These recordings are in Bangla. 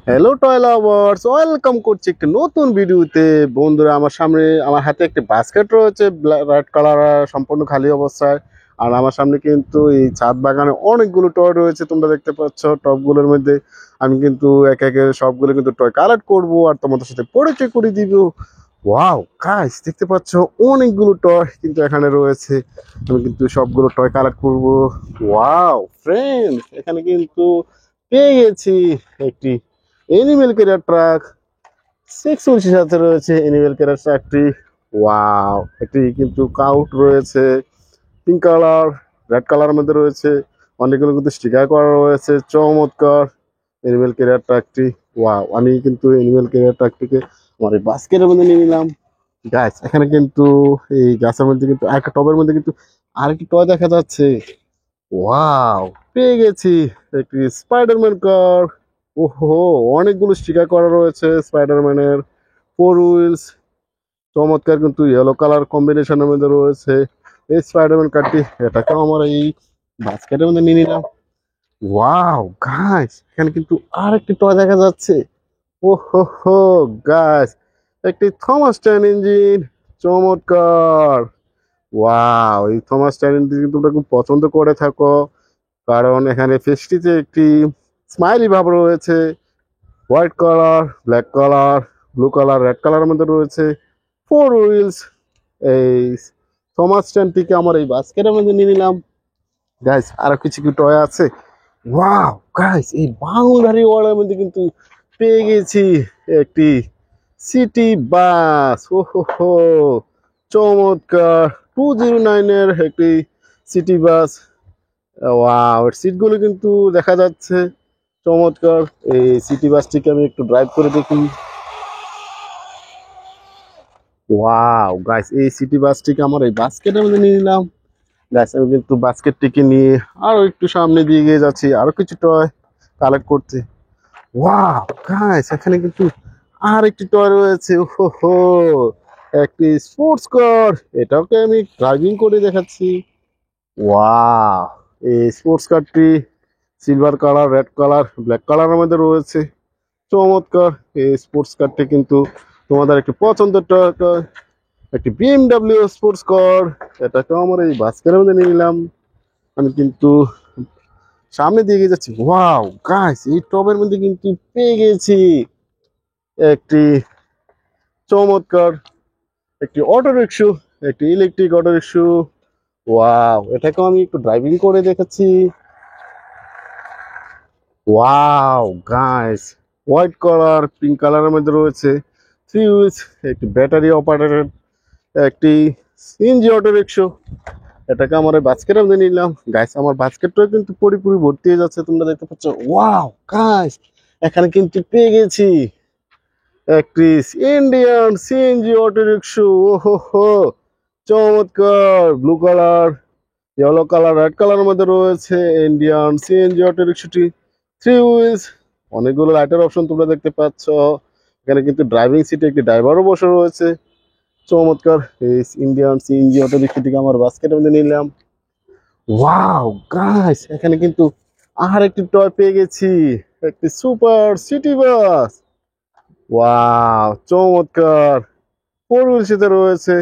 হ্যালো টয় লাভার্স, ওয়েলকাম করছি একটি নতুন ভিডিওতে। বন্ধুরা, আমার সামনে আমার হাতে একটি বাস্কেট রয়েছে, রেড কালার, সম্পূর্ণ খালি অবস্থায়। আর আমার সামনে কিন্তু এই ছাদ বাগানে অনেকগুলো টয় রয়েছে, তোমরা দেখতে পাচ্ছ। টবগুলোর মধ্যে আমি কিন্তু একে একে সবগুলো কিন্তু টয় কালেক্ট করবো আর তোমাদের সাথে পরিচয় করে দিব। ওয়াও গাইস, দেখতে পাচ্ছ অনেকগুলো টয় কিন্তু এখানে রয়েছে। আমি কিন্তু সবগুলো টয় কালেক্ট করবো। ওয়াও ফ্রেন্ড, এখানে কিন্তু পেয়ে গেছি একটি এনিমেল কেরিয়ার ট্রাক। 6 ইঞ্চির সাথে রয়েছে এনিমেল কেরিয়ার ট্রাকটি। ওয়াও, একটি কিন্তু কাউট রয়েছে পিঙ্ক কালার, রেড কালারের মধ্যে রয়েছে। অনেকগুলো কিন্তু স্টিকার করা রয়েছে, চমৎকার এনিমেল কেরিয়ার ট্রাকটি। ওয়াও, আমি কিন্তু এনিমেল কেরিয়ার ট্রাকটিকে আমার এই বাস্কেটের মধ্যে নিয়ে নিলাম। গাছ, এখানে কিন্তু এই গাছের মধ্যে কিন্তু একটা টবের মধ্যে কিন্তু আরেকটি টয় দেখা যাচ্ছে। ওয়াও, পেয়ে গেছি একটি স্পাইডারম্যান কার। ওহো, অনেকগুলো স্টিকার করা রয়েছে স্পাইডারম্যানের। 4 হুইলস, চমৎকার কিন্তু ইয়েলো কালার কম্বিনেশনের মধ্যে রয়েছে এই স্পাইডারম্যান কারটি। এটাকেও আমার এই বাস্কেটের মধ্যে নিয়ে নিলাম। ওয়াও গাইস, এখানে কিন্তু আরেকটি টয় দেখা যাচ্ছে। ওহো হো গাইস, একটি থমাস টেন ইঞ্জিন, চমৎকার। ওয়াও, এই থমাস টেন ইঞ্জিন কিন্তু তোমরা খুব পছন্দ করে থাকো, কারণ এখানে ফেসটিতে একটি স্মাইলি ভাব রয়েছে। White colour, black colour, blue colour, red কালারের মধ্যে রয়েছে। 4 হুইলস, এই থমাস স্ট্যান্ডটিকে আমার এই বাস্কেটের মধ্যে নিয়ে নিলাম। গাইস, আরো কিছু কি টয় আছে। ওয়াও গাইস, এই বাউন্ডারি ওয়ালের মধ্যে কিন্তু পেয়ে গেছি একটি সিটি বাস। ও হো হো, চমৎকার। 209-এর একটি সিটি বাস। ওয়াও, এর সিটগুলো কিন্তু দেখা যাচ্ছে চমৎকার। এই সিটি বাসটিকে আমি একটু ড্রাইভ করে দেখি। ওয়াও গাইস, এই সিটি বাসটিকে আমার এই বাস্কেটের মধ্যে নিয়ে নিলাম। গাইস, আমি কিন্তু বাস্কেটটিকে নিয়ে আরো একটু সামনে দিয়ে গিয়ে যাচ্ছি আরো কিছু টয় কালেক্ট করতে। ওয়াও গাইস, এখানে কিন্তু আর একটি টয় রয়েছে। ওহো হো, একটি স্পোর্টস কার। এটাকে আমি ড্রাইভিং করে দেখাচ্ছি। ওয়াও, এই স্পোর্টস কারটি silver colour, red colour, black কালারের মধ্যে রয়েছে। চমৎকার এই স্পোর্টস কারটি কিন্তু তোমাদের একটি পছন্দের টয়, একটি বিএমডাব্লিউ স্পোর্টস কার। এটাকে আমার এই বাস্কেটের মধ্যে নিয়ে নিলাম। আমি কিন্তু সামনে দিয়ে গিয়ে যাচ্ছি। ওয়াও গাইস, এই টবের মধ্যে কিন্তু পেয়ে গেছি একটি চমৎকার একটি অটো রিক্সা, একটি ইলেকট্রিক অটো রিক্সা। ওয়াও, এটাকেও আমি একটু ড্রাইভিং করে দেখাচ্ছি। Wow guys, white colour, pink কালারের মধ্যে রয়েছে। 3 হুইলস, একটি ব্যাটারি অপারেটেড একটি সিএনজি অটো রিক্সা। এটাকে আমার বাস্কেটের মধ্যে নিলাম। গাইস, আমার বাস্কেটটাও কিন্তু পুরোপুরি ভর্তি হয়ে যাচ্ছে, তোমরা দেখতে পাচ্ছ। ওয়াও গাইস, এখানে কিন্তু পেয়ে গেছি একটি ইন্ডিয়ান সিএনজি অটো রিক্সা। ওহো হো, চমৎকার। Blue colour, yellow colour, red কালারের মধ্যে রয়েছে ইন্ডিয়ান সিএনজি অটো রিক্সাটি। 3 হুইলস, অনেকগুলো লাইটের অপশন তোমরা দেখতে পাচ্ছ। এখানে কিন্তু ড্রাইভিং সিটে একটি ড্রাইভারও বসে রয়েছে। চমৎকার এই ইন্ডিয়ান সিএনজি অটো রিক্সাটিকে আমার বাস্কেটের মধ্যে নিলাম। ওয়াও গাইস, এখানে কিন্তু আর একটি টয় পেয়ে গেছি, একটি সুপার সিটি বাস। ওয়াও, চমৎকার। 4 হুইল সাথে রয়েছে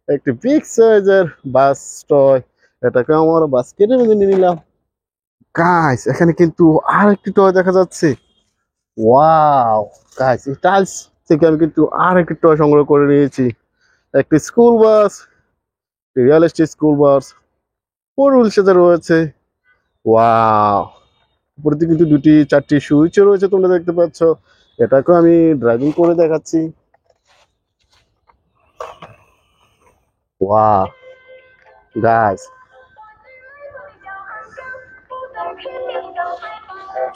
একটি বিগ সাইজের বাস টয়। এটাকে আমার বাস্কেটের মধ্যে নিয়ে নিলাম। গাইস, এখানে কিন্তু আর একটি টয় দেখা যাচ্ছে। ওয়াও গাইস, এই টাইলস থেকে আমি কিন্তু আর একটি টয় সংগ্রহ করে নিয়েছি, একটি school bus, realistic school bus. 4 wheel সাথে রয়েছে। ওয়াও, উপরে দিকে কিন্তু দুটি চারটি সুইচও রয়েছে, তোমরা দেখতে পাচ্ছ। এটাকেও আমি ড্রাইভিং করে দেখাচ্ছি। ওয়াও গাইস,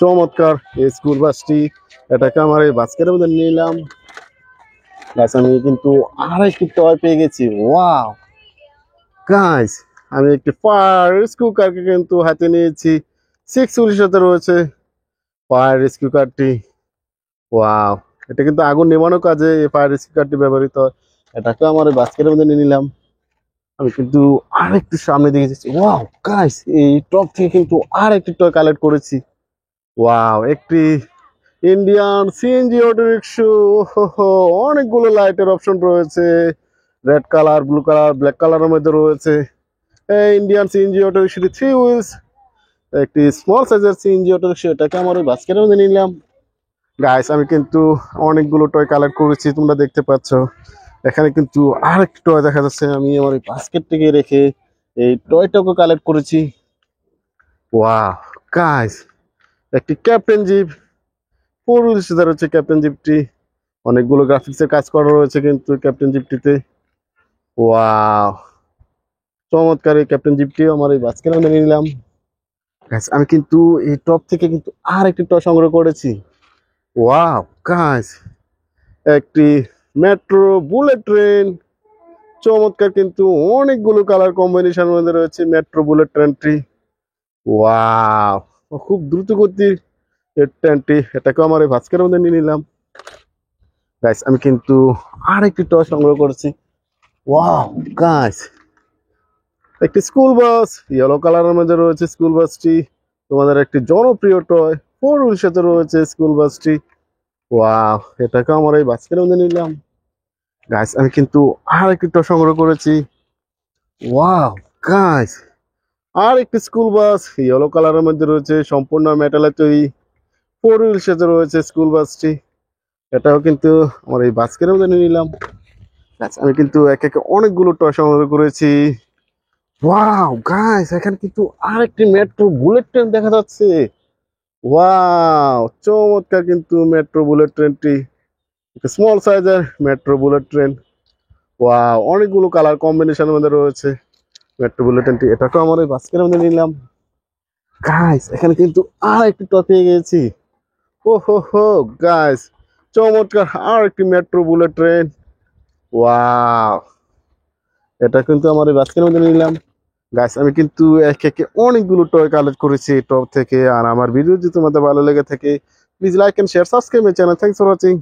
চমৎকার এই স্কুল বাসটি। এটাকে আমার এই বাস্কেটের মধ্যে নিলাম। গাইস, আমি কিন্তু আর একটি টয় পেয়ে গেছি। ওয়াও গাইস, আমি একটি ফায়ার রেস্কিউ কারকে কিন্তু হাতে নিয়েছি। 6 হুইলের সাথে রয়েছে ফায়ার রেস্কিউ কারটি। ওয়াও, এটা কিন্তু আগুন নেভানোর কাজে এই ফায়ার রেস্কিউ কারটি ব্যবহৃত হয়। এটাকে আমার এই বাস্কেটের মধ্যে নিয়ে নিলাম। আমি কিন্তু আরেকটু সামনে দিকে যাচ্ছি। ওয়াও গাইস, এই টপ থেকে কিন্তু আর একটি টয় কালেক্ট করেছি। ওয়াও, একটি ইন্ডিয়ান সিএনজি অটো রিক্সা, অনেকগুলো লাইটের অপশন রয়েছে, red colour, blue colour, black কালারের মধ্যে রয়েছে। এই ইন্ডিয়ান সিএনজি অটো রিক্সাটি 3 হুইলস, একটি স্মল সাইজের সিএনজি অটো রিক্সা, এটাকে আমার ওই বাস্কেটের মধ্যে নিলাম। গাইস আমি কিন্তু অনেকগুলো টয় কালেক্ট করেছি, তোমরা দেখতে পাচ্ছ। এখানে কিন্তু আরেকটি টয় দেখা যাচ্ছে, আমি আমার এই বাস্কেট থেকে রেখে এই টয়টাকে কালেক্ট করেছি। ওয়াও গাইস, একটি ক্যাপ্টেন জিপ, 4 হুইলস হচ্ছে ক্যাপ্টেন জিপটি। অনেকগুলো গ্রাফিক্সের কাজ করা রয়েছে কিন্তু ক্যাপ্টেন জিপটিতে। ওয়াও, চমৎকার এই ক্যাপ্টেন জিপটি আমার এই বাস্কেটের মধ্যে নিয়ে নিলাম। গাইস আমি কিন্তু এই টপ থেকে কিন্তু আর একটি টয় সংগ্রহ করেছি। ওয়াও গাইস, একটি মেট্রো বুলেট ট্রেন, চমৎকার কিন্তু অনেকগুলো কালার কম্বিনেশনের মধ্যে রয়েছে মেট্রো বুলেট ট্রেনটি। ওয়াও, খুব দ্রুত গতির এই ট্রেনটি, এটাকে আমার এই বাস্কেটের মধ্যে নিয়ে নিলাম। গাইস আমি কিন্তু আর একটি টয় সংগ্রহ করেছি। ওয়াও গাইস, একটি স্কুল বাস, ইয়েলো কালারের মধ্যে রয়েছে স্কুল বাসটি, তোমাদের একটি জনপ্রিয় টয়, 4 হুইলের সাথে রয়েছে স্কুল বাসটি। ওয়াও, এটাকে আমার এই বাস্কেটের মধ্যে নিলাম। গাইস আমি কিন্তু আর একটি টয় সংগ্রহ করেছি। ওয়াও গাইস, আর একটি স্কুল বাস, ইয়েলো কালারের মধ্যে রয়েছে, সম্পূর্ণ মেটালের তৈরি, 4 হুইলের সাথে রয়েছে স্কুল বাসটি, এটাও কিন্তু আমার এই বাস্কেটের মধ্যে নিয়ে নিলাম। গাইস আমি কিন্তু একে একে অনেকগুলো টয় সংগ্রহ করেছি। ওয়াও গাইস, এখানে কিন্তু আরেকটি মেট্রো বুলেট ট্রেন দেখা যাচ্ছে। ওয়াও, চমৎকার কিন্তু মেট্রো বুলেট ট্রেনটি, স্মল সাইজের মেট্রো বুলেট ট্রেন। ওয়াও, অনেকগুলো কালার কম্বিনেশনের মধ্যে রয়েছে মেট্রো বুলেট ট্রেনটি, এটাকেও আমার এই বাস্কেটের মধ্যে নিলাম। গাইস এখানে কিন্তু আর একটি টয় পেয়ে গেছি। ও হো হো গাইস, চমৎকার আর একটি মেট্রো বুলেট ট্রেন। ওয়াও, এটা কিন্তু আমার এই বাস্কেটের মধ্যে নিলাম। গাইস আমি কিন্তু একে একে অনেকগুলো টয় কালেক্ট করেছি এই টপ থেকে। আর আমার ভিডিও যদি তোমাদের ভালো লেগে থাকে, please like and share, subscribe my channel. Thanks for watching.